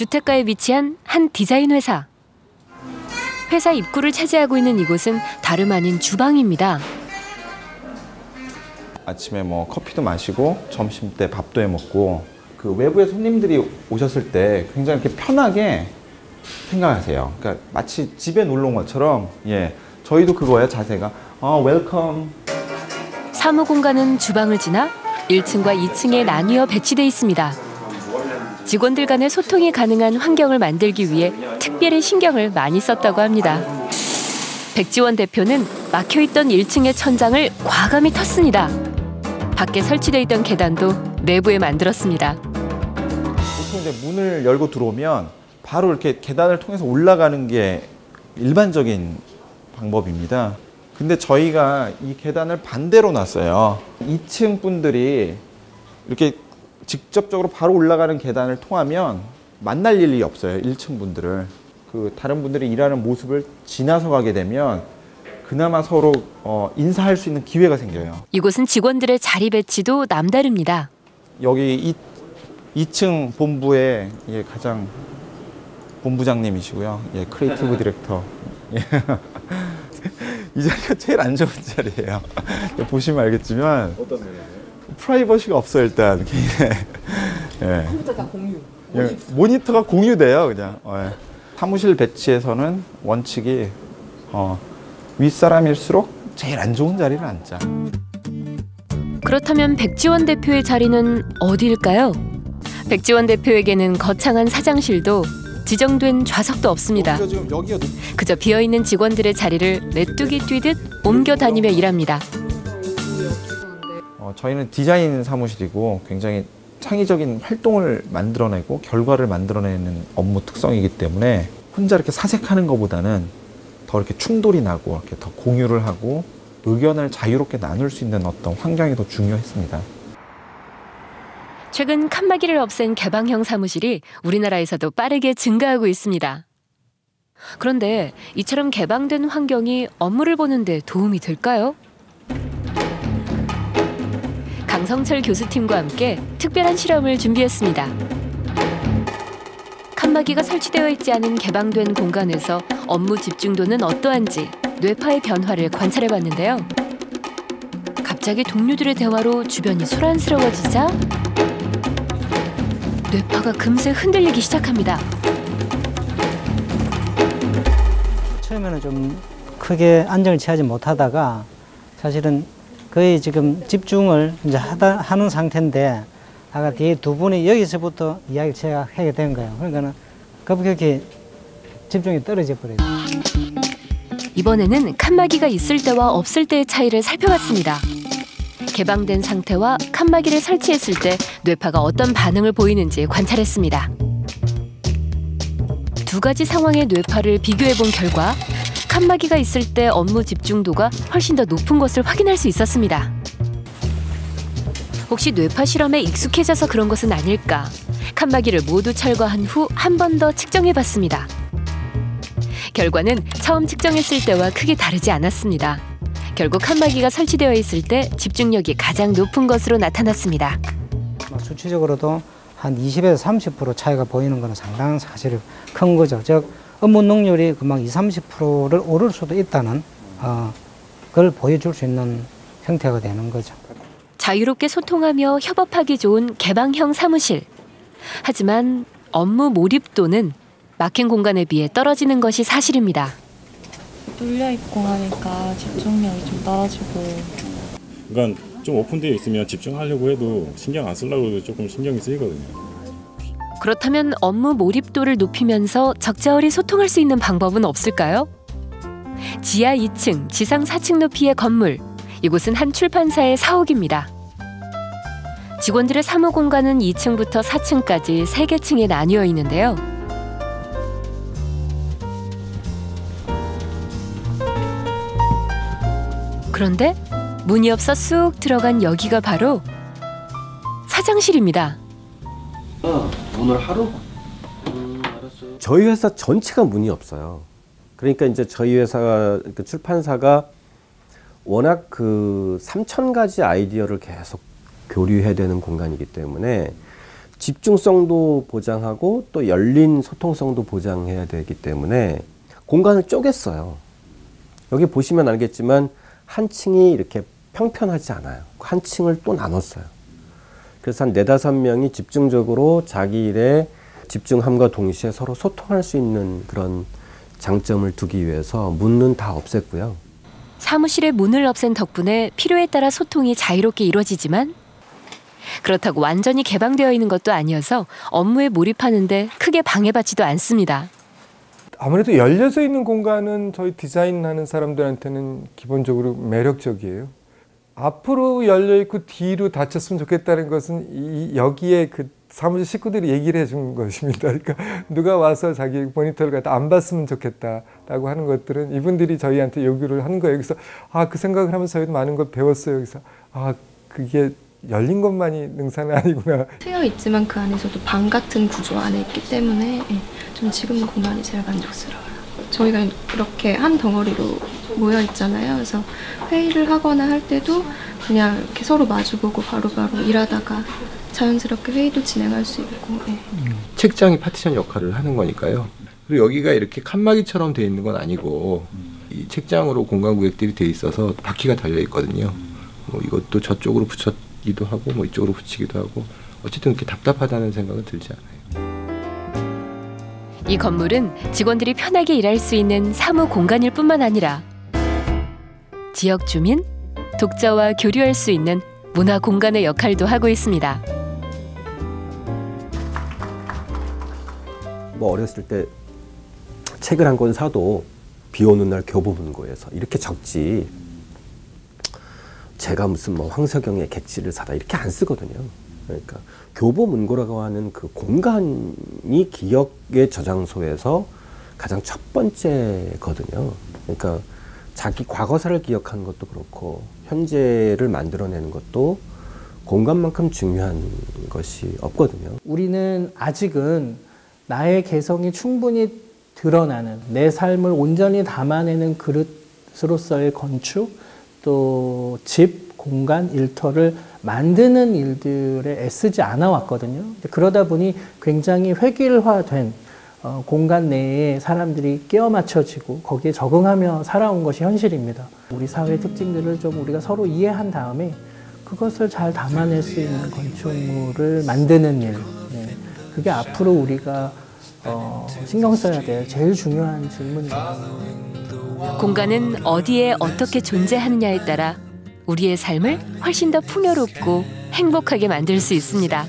주택가에 위치한 한 디자인 회사. 회사 입구를 차지하고 있는 이곳은 다름 아닌 주방입니다. 아침에 뭐 커피도 마시고 점심 때 밥도 해 먹고 그 외부의 손님들이 오셨을 때 굉장히 이렇게 편하게 생각하세요. 그러니까 마치 집에 놀러 온 것처럼 저희도 그거예요, 자세가. 웰컴. 사무 공간은 주방을 지나 1층과 2층에 나뉘어 배치돼 있습니다. 직원들 간의 소통이 가능한 환경을 만들기 위해 특별히 신경을 많이 썼다고 합니다. 백지원 대표는 막혀있던 1층의 천장을 과감히 텄습니다. 밖에 설치돼 있던 계단도 내부에 만들었습니다. 보통 이제 문을 열고 들어오면 바로 이렇게 계단을 통해서 올라가는 게 일반적인 방법입니다. 근데 저희가 이 계단을 반대로 놨어요. 2층 분들이 이렇게 직접적으로 바로 올라가는 계단을 통하면 만날 일이 없어요. 1층 분들을. 그 다른 분들이 일하는 모습을 지나서 가게 되면 그나마 서로 인사할 수 있는 기회가 생겨요. 이곳은 직원들의 자리 배치도 남다릅니다. 여기 2층 본부의 가장 본부장님이시고요. 크리에이티브 디렉터. 이 자리가 제일 안 좋은 자리예요. 보시면 알겠지만 어떤 면에서요? 프라이버시가 없어요, 일단. 컴퓨터 다 공유. 모니터가 공유돼요, 그냥. 사무실 배치에서는 원칙이 윗사람일수록 제일 안 좋은 자리를 앉자. 그렇다면 백지원 대표의 자리는 어디일까요? 백지원 대표에게는 거창한 사장실도 지정된 좌석도 없습니다. 그저 비어있는 직원들의 자리를 메뚜기 뛰듯 옮겨 다니며 일합니다. 저희는 디자인 사무실이고 굉장히 창의적인 활동을 만들어내고 결과를 만들어내는 업무 특성이기 때문에 혼자 이렇게 사색하는 것보다는 더 이렇게 충돌이 나고 이렇게 더 공유를 하고 의견을 자유롭게 나눌 수 있는 어떤 환경이 더 중요했습니다. 최근 칸막이를 없앤 개방형 사무실이 우리나라에서도 빠르게 증가하고 있습니다. 그런데 이처럼 개방된 환경이 업무를 보는 데 도움이 될까요? 강성철 교수팀과 함께 특별한 실험을 준비했습니다. 칸막이가 설치되어 있지 않은 개방된 공간에서 업무 집중도는 어떠한지 뇌파의 변화를 관찰해봤는데요. 갑자기 동료들의 대화로 주변이 소란스러워지자 뇌파가 금세 흔들리기 시작합니다. 처음에는 좀 크게 안정을 취하지 못하다가 사실은 거의 지금 집중을 이제 하는 상태인데 아까 뒤에 두 분이 여기서부터 이야기를 시작하게 된 거예요. 그러니까는 급격히 집중이 떨어져 버려요. 이번에는 칸막이가 있을 때와 없을 때의 차이를 살펴봤습니다. 개방된 상태와 칸막이를 설치했을 때 뇌파가 어떤 반응을 보이는지 관찰했습니다. 두 가지 상황의 뇌파를 비교해본 결과 칸막이가 있을 때 업무 집중도가 훨씬 더 높은 것을 확인할 수 있었습니다. 혹시 뇌파 실험에 익숙해져서 그런 것은 아닐까? 칸막이를 모두 철거한 후 한 번 더 측정해봤습니다. 결과는 처음 측정했을 때와 크게 다르지 않았습니다. 결국 칸막이가 설치되어 있을 때 집중력이 가장 높은 것으로 나타났습니다. 수치적으로도 한 20에서 30% 차이가 보이는 것은 상당히 사실 큰 거죠. 즉 업무 능률이 금방 20~30%를 오를 수도 있다는 걸 보여줄 수 있는 형태가 되는 거죠. 자유롭게 소통하며 협업하기 좋은 개방형 사무실. 하지만 업무 몰입도는 막힌 공간에 비해 떨어지는 것이 사실입니다. 뚫려 있고 하니까 집중력이 좀 떨어지고. 그러니까 좀 오픈되어 있으면 집중하려고 해도 신경 안 쓰려고 해도 조금 신경이 쓰이거든요. 그렇다면 업무 몰입도를 높이면서 적절히 소통할 수 있는 방법은 없을까요? 지하 2층, 지상 4층 높이의 건물. 이곳은 한 출판사의 사옥입니다. 직원들의 사무 공간은 2층부터 4층까지 3개 층에 나뉘어 있는데요. 그런데 문이 없어 쑥 들어간 여기가 바로 사장실입니다. 오늘 하루? 알았어. 저희 회사 전체가 문이 없어요. 그러니까 이제 저희 회사가 그 출판사가 워낙 그 3,000가지 아이디어를 계속 교류해야 되는 공간이기 때문에 집중성도 보장하고 또 열린 소통성도 보장해야 되기 때문에 공간을 쪼갰어요. 여기 보시면 알겠지만 한 층이 이렇게 평편하지 않아요. 한 층을 또 나눴어요. 그래서 한 4-5명이 집중적으로 자기 일에 집중함과 동시에 서로 소통할 수 있는 그런 장점을 두기 위해서 문은 다 없앴고요. 사무실의 문을 없앤 덕분에 필요에 따라 소통이 자유롭게 이루어지지만 그렇다고 완전히 개방되어 있는 것도 아니어서 업무에 몰입하는데 크게 방해받지도 않습니다. 아무래도 열려져 있는 공간은 저희 디자인하는 사람들한테는 기본적으로 매력적이에요. 앞으로 열려있고 뒤로 닫혔으면 좋겠다는 것은 여기에 그 사무실 식구들이 얘기를 해준 것입니다. 그러니까 누가 와서 자기 모니터를 갖다 안 봤으면 좋겠다라고 하는 것들은 이분들이 저희한테 요구를 하는 거예요. 그래서 그 생각을 하면서 저희도 많은 걸 배웠어요. 그래서 그게 열린 것만이 능사는 아니구나. 트여 있지만 그 안에서도 방 같은 구조 안에 있기 때문에 좀 지금 공간이 제일 만족스러워요. 저희가 이렇게 한 덩어리로 모여 있잖아요. 그래서 회의를 하거나 할 때도 그냥 이렇게 서로 마주보고 바로바로 일하다가 자연스럽게 회의도 진행할 수 있고. 책장이 파티션 역할을 하는 거니까요. 그리고 여기가 이렇게 칸막이처럼 돼 있는 건 아니고 이 책장으로 공간 구획들이 돼 있어서 바퀴가 달려 있거든요. 뭐 이것도 저쪽으로 붙였기도 하고 뭐 이쪽으로 붙이기도 하고 어쨌든 그렇게 답답하다는 생각은 들지 않아요. 이 건물은 직원들이 편하게 일할 수 있는 사무 공간일 뿐만 아니라 지역 주민, 독자와 교류할 수 있는 문화 공간의 역할도 하고 있습니다. 뭐 어렸을 때 책을 한 권 사도 비 오는 날 교보문고에서 이렇게 적지, 제가 무슨 뭐 황석영의 객지를 사다 이렇게 안 쓰거든요. 그러니까 교보문고라고 하는 그 공간이 기억의 저장소에서 가장 첫 번째거든요. 그러니까 자기 과거사를 기억하는 것도 그렇고 현재를 만들어내는 것도 공간만큼 중요한 것이 없거든요. 우리는 아직은 나의 개성이 충분히 드러나는, 내 삶을 온전히 담아내는 그릇으로서의 건축, 또 집, 공간, 일터를 만드는 일들에 애쓰지 않아 왔거든요. 그러다 보니 굉장히 획일화된 공간 내에 사람들이 끼워 맞춰지고 거기에 적응하며 살아온 것이 현실입니다. 우리 사회의 특징들을 좀 우리가 서로 이해한 다음에 그것을 잘 담아낼 수 있는 건축물을 만드는 일, 그게 앞으로 우리가 신경 써야 될 제일 중요한 질문입니다. 공간은 어디에 어떻게 존재하느냐에 따라 우리의 삶을 훨씬 더 풍요롭고 행복하게 만들 수 있습니다.